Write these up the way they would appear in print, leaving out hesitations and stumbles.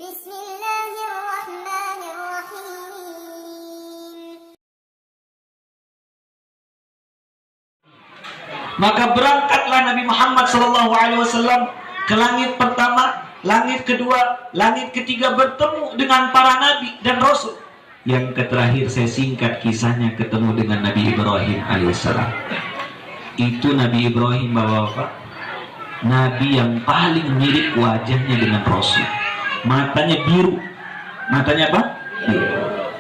Bismillahirrahmanirrahim. Maka berangkatlah Nabi Muhammad SAW ke langit pertama, langit kedua, langit ketiga, bertemu dengan para nabi dan rasul. Yang terakhir saya singkat kisahnya, ketemu dengan Nabi Ibrahim alaihissalam. Itu Nabi Ibrahim, bapak-bapak, nabi yang paling mirip wajahnya dengan rasul. Matanya biru. Matanya apa? Biru.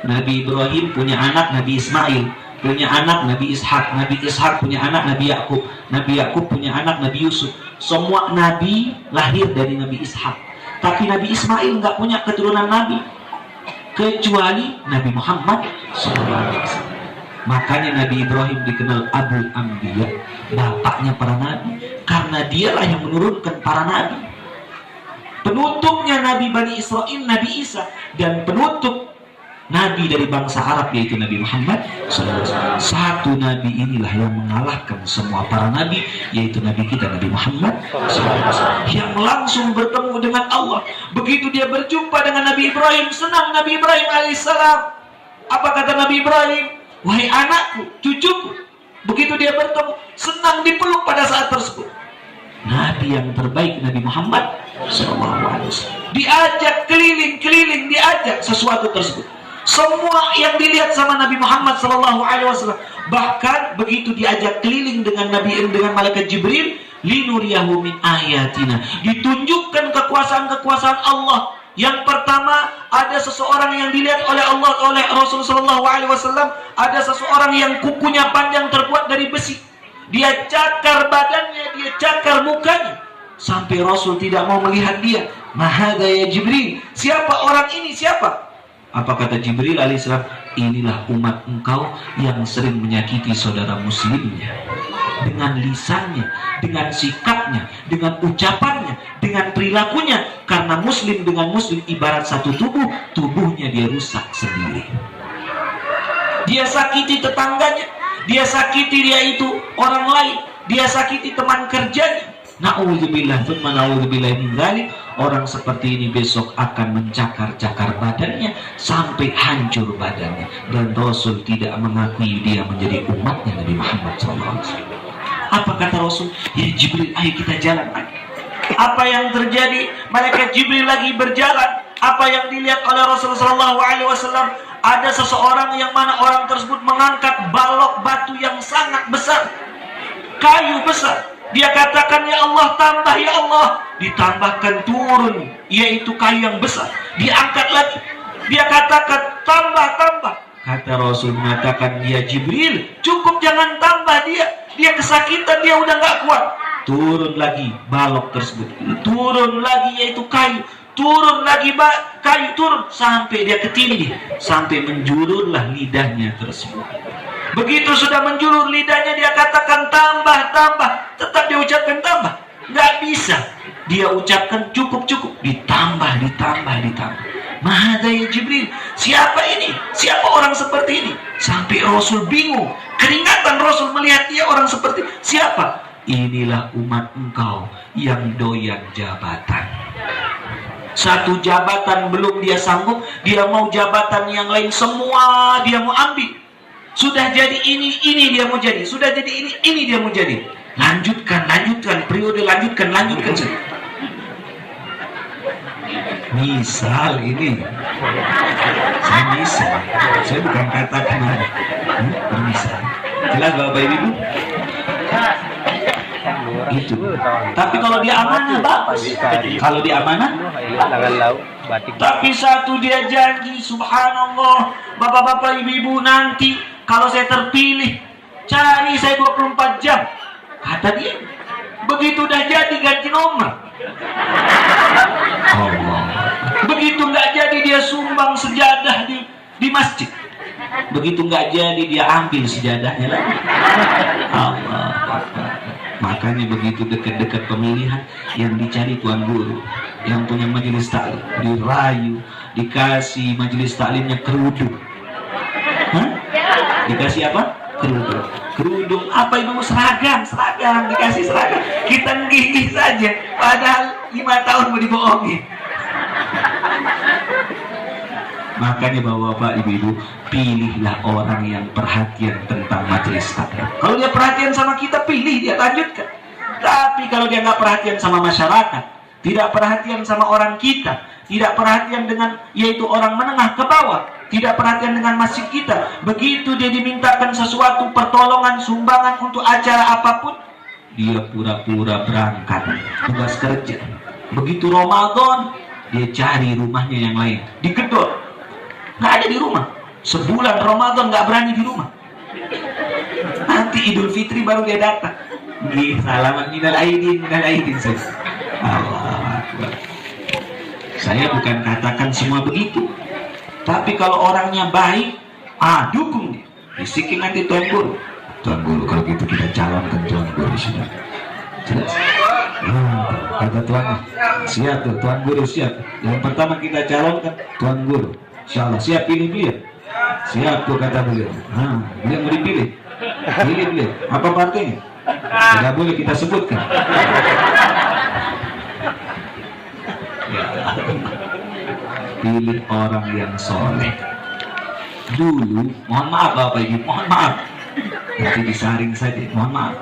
Nabi Ibrahim punya anak Nabi Ismail, punya anak Nabi Ishak, Nabi Ishak punya anak Nabi Yakub, Nabi Yakub punya anak Nabi Yusuf. Semua nabi lahir dari Nabi Ishak. Tapi Nabi Ismail nggak punya keturunan nabi, kecuali Nabi Muhammad SAW. Makanya Nabi Ibrahim dikenal Abu Anbiya, bapaknya para nabi, karena dialah yang menurunkan para nabi. Penutupnya Nabi Bani Israel, Nabi Isa, dan penutup nabi dari bangsa Arab yaitu Nabi Muhammad SAW. Satu nabi inilah yang mengalahkan semua para nabi, yaitu nabi kita Nabi Muhammad SAW, yang langsung bertemu dengan Allah. Begitu dia berjumpa dengan Nabi Ibrahim, senang Nabi Ibrahim alaihissalam. Apa kata Nabi Ibrahim? Wahai anakku, cucuku. Begitu dia bertemu, senang dipeluk pada saat tersebut. Nabi yang terbaik Nabi Muhammad SAW diajak keliling-keliling, diajak sesuatu tersebut. Semua yang dilihat sama Nabi Muhammad SAW, bahkan begitu diajak keliling dengan malaikat Jibril, linuriyahu min ayatina, ditunjukkan kekuasaan-kekuasaan Allah. Yang pertama, ada seseorang yang dilihat oleh Allah, oleh Rasulullah SAW, ada seseorang yang kukunya panjang terbuat dari besi. Dia cakar badannya, dia cakar mukanya, sampai Rasul tidak mau melihat dia. Mahada ya Jibril, siapa orang ini, siapa? Apa kata Jibril alaihissalam? Inilah umat engkau yang sering menyakiti saudara muslimnya, dengan lisannya, dengan sikapnya, dengan ucapannya, dengan perilakunya. Karena muslim dengan muslim ibarat satu tubuh, tubuhnya dia rusak sendiri. Dia sakiti tetangganya, dia sakiti dia itu orang lain, dia sakiti teman kerjanya. Na'udzubillah, tsumma na'udzubillah min dzalik. Orang seperti ini besok akan mencakar-cakar badannya sampai hancur badannya. Dan Rasul tidak mengakui dia menjadi umatnya Nabi Muhammad SAW. Apa kata Rasul? Ya Jibril, ayo kita jalan lagi. Apa yang terjadi? Malaikat Jibril lagi berjalan. Apa yang dilihat oleh Rasulullah SAW? Ada seseorang yang mana orang tersebut mengangkat balok batu yang sangat besar, kayu besar. Dia katakan, ya Allah, tambah ya Allah. Ditambahkan turun, yaitu kayu yang besar. Diangkat lagi. Dia katakan, tambah. Kata Rasul mengatakan, ya Jibril, cukup, jangan tambah dia. Dia kesakitan, dia udah gak kuat. Turun lagi balok tersebut. Turun lagi, yaitu kayu. Turun lagi kayu, turun. Sampai dia ketindih. Sampai menjulurlah lidahnya tersebut. Begitu sudah menjulur lidahnya, dia katakan tambah. Tetap dia ucapkan tambah. Nggak bisa. Dia ucapkan cukup. Ditambah. Mahada ya Jibril. Siapa ini? Siapa orang seperti ini? Sampai Rasul bingung. Keringatan Rasul melihat dia orang seperti siapa? Inilah umat engkau yang doyan jabatan. Satu jabatan belum dia sanggup, dia mau jabatan yang lain semua dia mau ambil. Sudah jadi ini dia mau jadi. Sudah jadi ini dia mau jadi. Lanjutkan. Periode lanjutkan. Misal ini. Saya bukan katakan. Misal. Jelas Bapak Ibu? Itu. Tapi kalau dia amanah bagus. Kalau dia amanah. Tapi satu dia janji, subhanallah, bapak-bapak, ibu-ibu, nanti kalau saya terpilih, cari saya 24 jam. Kata dia. Begitu udah jadi ganti nomor. Allah. Begitu nggak jadi dia sumbang sejadah di masjid. Begitu nggak jadi dia ambil sejadahnya lagi. Allah. Makanya begitu dekat-dekat pemilihan, yang dicari tuan guru, yang punya majelis taklim, dirayu, dikasih majelis taklimnya kerudung. Dikasih apa? Kerudung. Apa ibu? Seragam, dikasih seragam. Kita ngih saja, padahal 5 tahun mau dibohongin. Makanya bapak-bapak, ibu-ibu, pilihlah orang yang perhatian tentang majelis taklim. Kalau dia perhatian sama kita, pilih dia, lanjutkan. Tapi kalau dia nggak perhatian sama masyarakat, tidak perhatian sama orang kita, tidak perhatian dengan yaitu orang menengah ke bawah, tidak perhatian dengan masjid kita, begitu dia dimintakan sesuatu pertolongan, sumbangan untuk acara apapun, dia pura-pura berangkat tugas kerja. Begitu Ramadan, dia cari rumahnya yang lain, digedor, nggak ada di rumah. Sebulan Ramadan nggak berani di rumah. Nanti Idul Fitri baru dia datang. Salaman minal aidin saja. Allah Akbar. Saya bukan katakan semua begitu, tapi kalau orangnya baik, dukung dia. Bisikin nanti Tuan Guru. Tuan Guru, kalau gitu kita calonkan Tuan Guru sudah. Jelas. Kata Tuan, siap tuh, Tuan Guru siap. Yang pertama kita calonkan Tuan Guru. Insya Allah siap, pilih beliau. Siap tuh kata beliau. Beliau mau dipilih. Pilih beliau. Apa partainya? Tidak boleh kita sebutkan. Pilih orang yang soleh. Dulu, mohon maaf Bapak Ibu, mohon maaf. Nanti disaring saja, mohon maaf.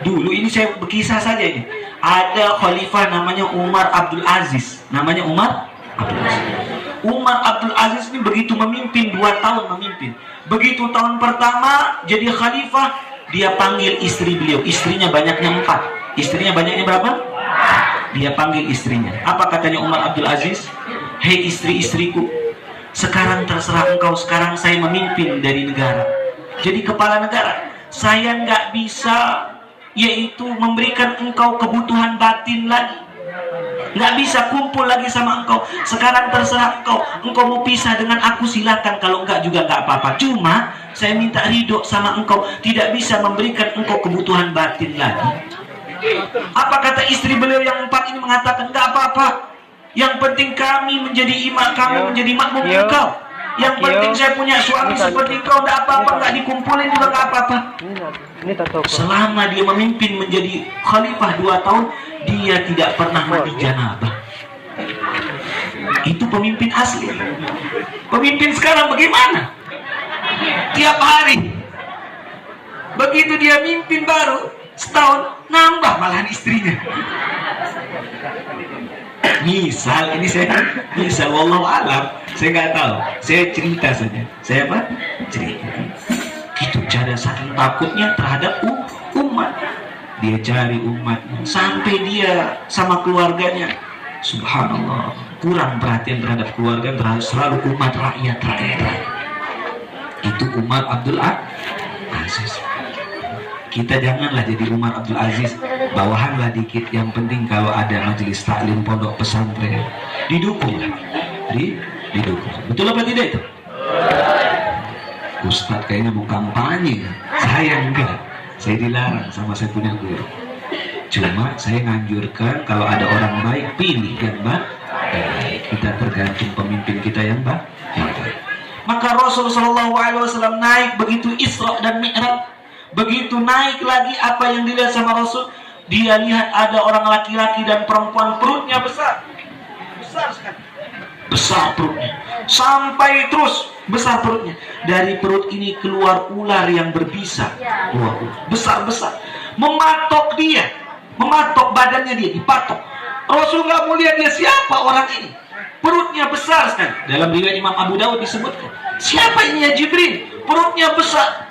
Dulu ini saya berkisah saja ini. Ada khalifah namanya Umar Abdul Aziz. Namanya Umar Abdul Aziz. Umar Abdul Aziz ini begitu memimpin, 2 tahun memimpin. Begitu tahun pertama jadi khalifah, dia panggil istri beliau. Istrinya banyaknya 4. Istrinya banyaknya berapa? Dia panggil istrinya. Apa katanya Umar Abdul Aziz? Hei istri-istriku, sekarang terserah engkau. Sekarang saya memimpin dari negara, jadi kepala negara. Saya nggak bisa yaitu memberikan engkau kebutuhan batin lagi, nggak bisa kumpul lagi sama engkau. Sekarang terserah engkau. Engkau mau pisah dengan aku silakan, kalau enggak juga nggak apa-apa. Cuma saya minta ridho sama engkau, tidak bisa memberikan engkau kebutuhan batin lagi. Apa kata istri beliau yang 4 ini? Mengatakan, nggak apa-apa. Yang penting kami menjadi imam, kamu menjadi makmum engkau. Yang penting saya punya suami seperti kau, nggak apa-apa. Nggak dikumpulin juga nggak apa-apa. Selama dia memimpin menjadi khalifah 2 tahun, dia tidak pernah mandi janabah. Itu pemimpin asli. Pemimpin sekarang bagaimana? Tiap hari. Begitu dia mimpin baru setahun, nambah malahan istrinya. Misal ini saya misal, wallahu alam, saya nggak tahu, saya cerita saja. Saya apa? Cerita. Itu cara saking takutnya terhadap umat. Dia cari umatnya sampai dia sama keluarganya, subhanallah, kurang perhatian terhadap keluarga, terhadap selalu umat rakyat. Itu Umar Abdul Aziz. Kita janganlah jadi Umar Abdul Aziz, bawahanlah dikit. Yang penting kalau ada majelis taklim pondok pesantren, didukung. Didukung. Betul apa tidak itu? Ustadz kayaknya mau kampanye. Saya enggak. Saya dilarang sama saya punya guru. Cuma saya nganjurkan kalau ada orang baik, pilih yang baik. Kita tergantung pemimpin kita yang baik. Maka Rasulullah SAW naik begitu Isra dan Mi'raj. Begitu naik lagi, apa yang dilihat sama Rasul? Dia lihat ada orang laki-laki dan perempuan, perutnya besar sekali, besar perutnya, sampai terus besar perutnya. Dari perut ini keluar ular yang berbisa, besar, mematok dia, mematok badannya dia, dipatok. Rasul nggak mau lihat dia, siapa orang ini, perutnya besar sekali. Dalam riwayat Imam Abu Dawud disebutkan, siapa ini ya Jibril, perutnya besar.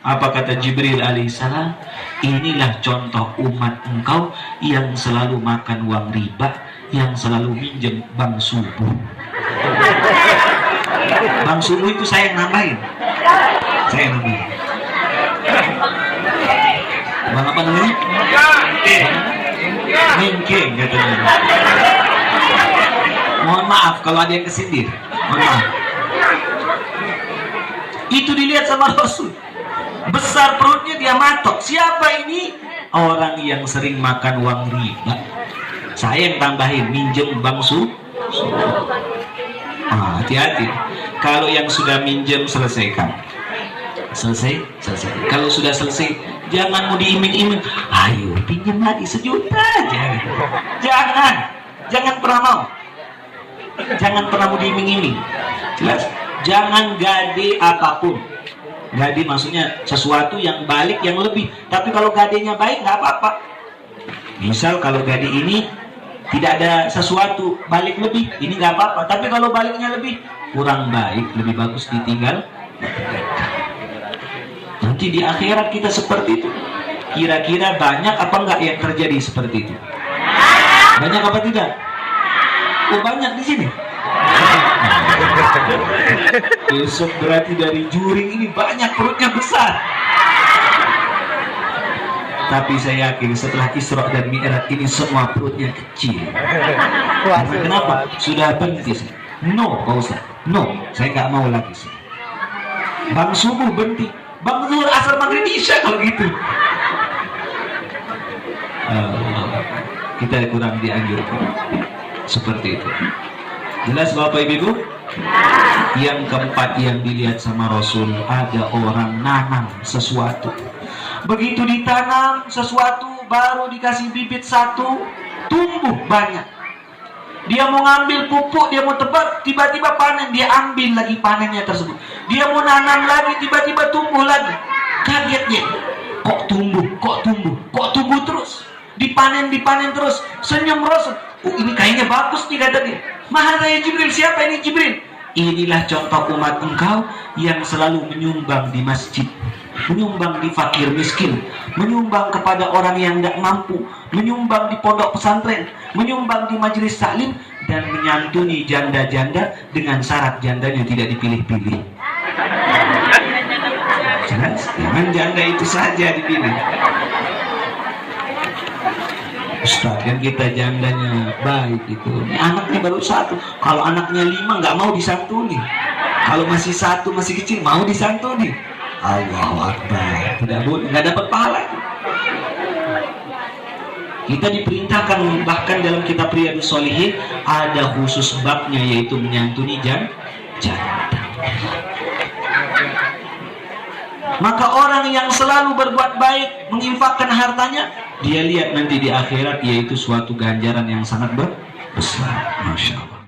Apa kata Jibril alaihissalam? Inilah contoh umat engkau yang selalu makan uang riba, yang selalu minjem bank subuh. Bank subuh itu saya nambahin. Bang apa namanya? Mingking katanya. Mohon maaf kalau ada yang kesindir. Mohon maaf. Itu dilihat sama Rasul. Besar perutnya, dia matok. Siapa ini? Orang yang sering makan uang riba. Saya yang tambahin, minjem bank subuh. Hati-hati. Kalau yang sudah minjem, selesaikan. Selesai. Kalau sudah selesai, jangan mau diiming-iming. Ayo pinjam lagi 1 juta aja. Jangan pernah mau. Jangan pernah mau diiming-iming. Jelas? Jangan gade apapun. Gade maksudnya sesuatu yang balik yang lebih. Tapi kalau gadenya baik nggak apa-apa. Misal kalau gade ini tidak ada sesuatu balik lebih, ini nggak apa-apa. Tapi kalau baliknya lebih kurang baik, lebih bagus ditinggal. Nanti di akhirat kita seperti itu. Kira-kira banyak apa enggak yang terjadi seperti itu? Banyak apa tidak? Oh, banyak di sini. Besok berarti dari juring ini banyak perutnya besar. Tapi saya yakin setelah Isra dan Mi'raj ini semua perutnya kecil. Karena kenapa? Sudah berhenti. No, Pak Ustaz. No, saya nggak mau lagi. Bang subuh berhenti. Bang zuhur, asar, maghrib, isya kalau gitu. Kita kurang dianjurkan seperti itu. Jelas Bapak Ibu? Yang keempat yang dilihat sama Rasul, ada orang nanam sesuatu. Begitu ditanam sesuatu, baru dikasih bibit satu, tumbuh banyak. Dia mau ngambil pupuk, dia mau tebak, tiba-tiba panen, dia ambil lagi panennya tersebut. Dia mau nanam lagi, tiba-tiba tumbuh lagi. Kaget dia, kok tumbuh terus. Dipanen terus. Senyum Rasul. Oh, ini kayaknya bagus nih, kata dia. Mahal ya Jibril, siapa ini Jibril? Inilah contoh umat engkau yang selalu menyumbang di masjid, menyumbang di fakir miskin, menyumbang kepada orang yang tidak mampu, menyumbang di pondok pesantren, menyumbang di majelis taklim, dan menyantuni janda-janda dengan syarat jandanya tidak dipilih-pilih. Jangan janda itu saja dipilih. Ustaz, yang kita jandanya baik itu, anaknya baru satu. Kalau anaknya 5 nggak mau disantuni. Kalau masih satu, masih kecil, mau disantuni. Allahu Akbar. Tidak boleh, nggak dapat pahala. Kita diperintahkan, bahkan dalam kitab Riyadhus Shalihin ada khusus babnya, yaitu menyantuni janda. Maka orang yang selalu berbuat baik, menginfakkan hartanya, dia lihat nanti di akhirat, yaitu suatu ganjaran yang sangat besar. Masya Allah.